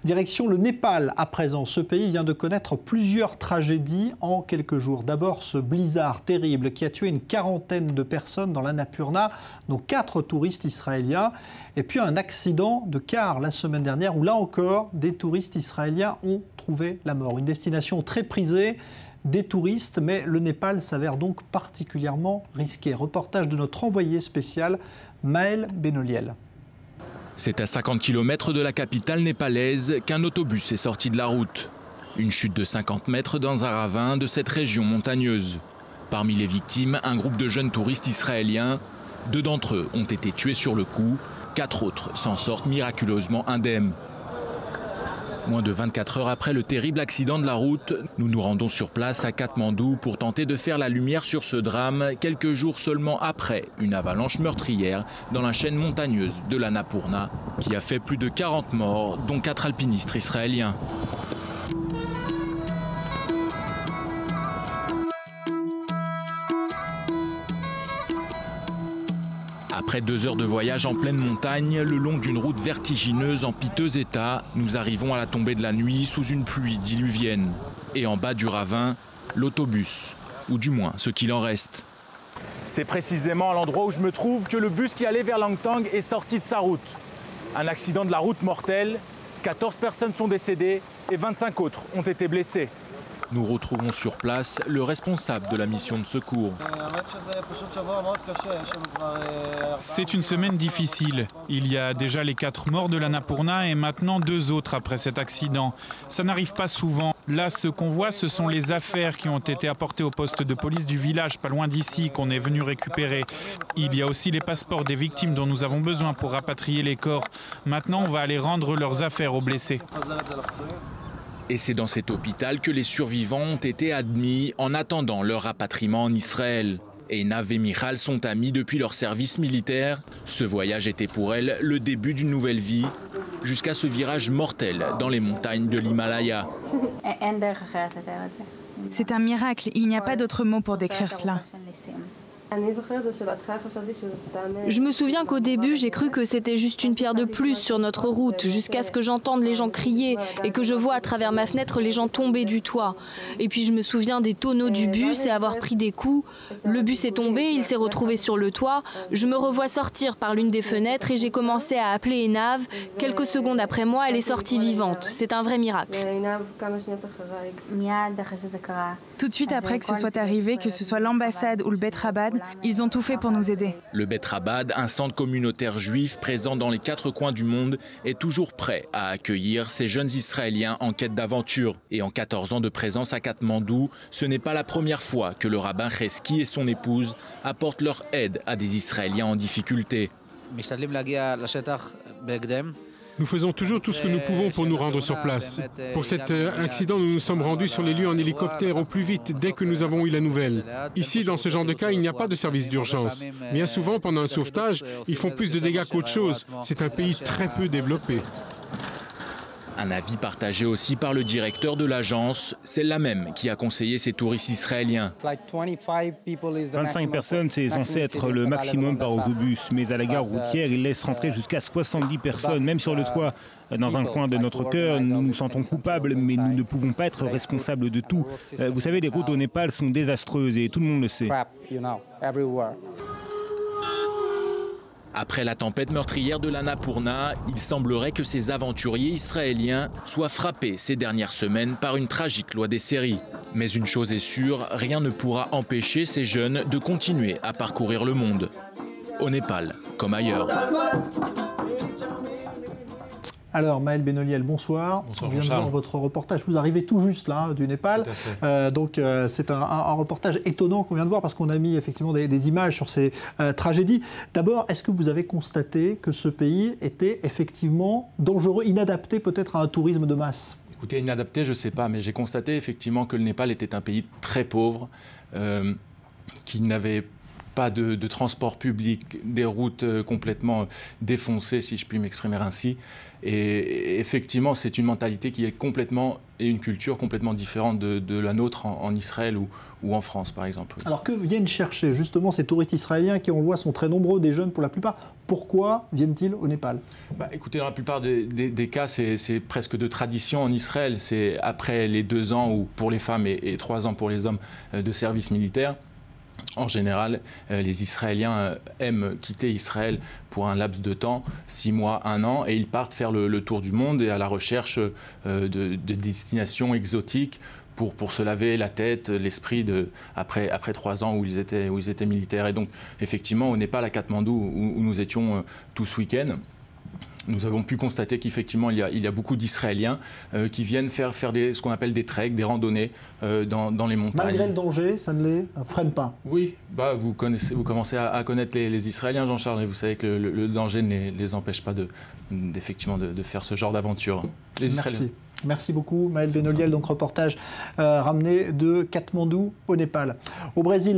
Direction le Népal à présent. Ce pays vient de connaître plusieurs tragédies en quelques jours. D'abord ce blizzard terrible qui a tué une quarantaine de personnes dans l'Annapurna, dont 4 touristes israéliens. Et puis un accident de car la semaine dernière où là encore des touristes israéliens ont trouvé la mort. Une destination très prisée des touristes, mais le Népal s'avère donc particulièrement risqué. Reportage de notre envoyé spécial Maël Benoliel. C'est à 50 km de la capitale népalaise qu'un autobus est sorti de la route. Une chute de 50 mètres dans un ravin de cette région montagneuse. Parmi les victimes, un groupe de jeunes touristes israéliens. 2 d'entre eux ont été tués sur le coup. 4 autres s'en sortent miraculeusement indemnes. Moins de 24 heures après le terrible accident de la route, nous nous rendons sur place à Katmandou pour tenter de faire la lumière sur ce drame, quelques jours seulement après une avalanche meurtrière dans la chaîne montagneuse de l'Annapurna, qui a fait plus de 40 morts, dont 4 alpinistes israéliens. Après 2 heures de voyage en pleine montagne, le long d'une route vertigineuse en piteux état, nous arrivons à la tombée de la nuit sous une pluie diluvienne. Et en bas du ravin, l'autobus, ou du moins ce qu'il en reste. C'est précisément à l'endroit où je me trouve que le bus qui allait vers Langtang est sorti de sa route. Un accident de la route mortel, 14 personnes sont décédées et 25 autres ont été blessées. Nous retrouvons sur place le responsable de la mission de secours. C'est une semaine difficile. Il y a déjà les 4 morts de l'Annapurna et maintenant 2 autres après cet accident. Ça n'arrive pas souvent. Là, ce qu'on voit, ce sont les affaires qui ont été apportées au poste de police du village, pas loin d'ici, qu'on est venu récupérer. Il y a aussi les passeports des victimes dont nous avons besoin pour rapatrier les corps. Maintenant, on va aller rendre leurs affaires aux blessés. Et c'est dans cet hôpital que les survivants ont été admis en attendant leur rapatriement en Israël. Einav et Michal sont amis depuis leur service militaire. Ce voyage était pour elles le début d'une nouvelle vie, jusqu'à ce virage mortel dans les montagnes de l'Himalaya. C'est un miracle, il n'y a pas d'autre mot pour décrire cela. Je me souviens qu'au début, j'ai cru que c'était juste une pierre de plus sur notre route, jusqu'à ce que j'entende les gens crier et que je vois à travers ma fenêtre les gens tomber du toit. Et puis je me souviens des tonneaux du bus et avoir pris des coups. Le bus est tombé, il s'est retrouvé sur le toit. Je me revois sortir par l'une des fenêtres et j'ai commencé à appeler Einav. Quelques secondes après moi, elle est sortie vivante. C'est un vrai miracle. Tout de suite après que ce soit arrivé, que ce soit l'ambassade ou le Bet Rabad, ils ont tout fait pour nous aider. Le Bet Rabad, un centre communautaire juif présent dans les 4 coins du monde, est toujours prêt à accueillir ces jeunes Israéliens en quête d'aventure. Et en 14 ans de présence à Katmandou, ce n'est pas la première fois que le rabbin Cheski et son épouse apportent leur aide à des Israéliens en difficulté. Nous faisons toujours tout ce que nous pouvons pour nous rendre sur place. Pour cet accident, nous nous sommes rendus sur les lieux en hélicoptère au plus vite dès que nous avons eu la nouvelle. Ici, dans ce genre de cas, il n'y a pas de service d'urgence. Bien souvent, pendant un sauvetage, ils font plus de dégâts qu'autre chose. C'est un pays très peu développé. Un avis partagé aussi par le directeur de l'agence, celle-là même qui a conseillé ces touristes israéliens. 25 personnes, c'est censé être le maximum par autobus, mais à la gare routière, ils laissent rentrer jusqu'à 70 personnes, même sur le toit. Dans un coin de notre cœur, nous nous sentons coupables, mais nous ne pouvons pas être responsables de tout. Vous savez, les routes au Népal sont désastreuses et tout le monde le sait. Après la tempête meurtrière de l'Annapurna, il semblerait que ces aventuriers israéliens soient frappés ces dernières semaines par une tragique loi des séries. Mais une chose est sûre, rien ne pourra empêcher ces jeunes de continuer à parcourir le monde. Au Népal, comme ailleurs. Alors, Maël Benoliel, bonsoir. Bonsoir, on vient de voir votre reportage. Vous arrivez tout juste là, du Népal. Donc, c'est un reportage étonnant qu'on vient de voir parce qu'on a mis effectivement des images sur ces tragédies. D'abord, est-ce que vous avez constaté que ce pays était effectivement dangereux, inadapté peut-être à un tourisme de masse? Écoutez, inadapté, je ne sais pas, mais j'ai constaté effectivement que le Népal était un pays très pauvre, qui n'avait pas de transport public, des routes complètement défoncées, si je puis m'exprimer ainsi. Et effectivement, c'est une mentalité qui est complètement, et une culture complètement différente de la nôtre en Israël ou en France, par exemple. Alors que viennent chercher justement ces touristes israéliens qui, on le voit, sont très nombreux, des jeunes pour la plupart. Pourquoi viennent-ils au Népal? Écoutez, dans la plupart des cas, c'est presque de tradition en Israël. C'est après les 2 ans, ou pour les femmes et 3 ans pour les hommes, de service militaire. En général, les Israéliens aiment quitter Israël pour un laps de temps, 6 mois, 1 an, et ils partent faire le tour du monde et à la recherche de destinations exotiques pour se laver la tête, l'esprit après 3 ans où ils étaient militaires. Et donc, effectivement, au Népal, à Katmandou, où nous étions tout ce week-end, nous avons pu constater qu'effectivement, il y a beaucoup d'Israéliens qui viennent faire ce qu'on appelle des treks, des randonnées dans les montagnes. Malgré le danger, ça ne les freine pas? Oui, vous commencez à connaître les Israéliens, Jean-Charles, et vous savez que le danger ne les empêche pas effectivement de faire ce genre d'aventure. Merci. Merci beaucoup, Maël Benoliel, donc reportage ramené de Katmandou au Népal. Au Brésil,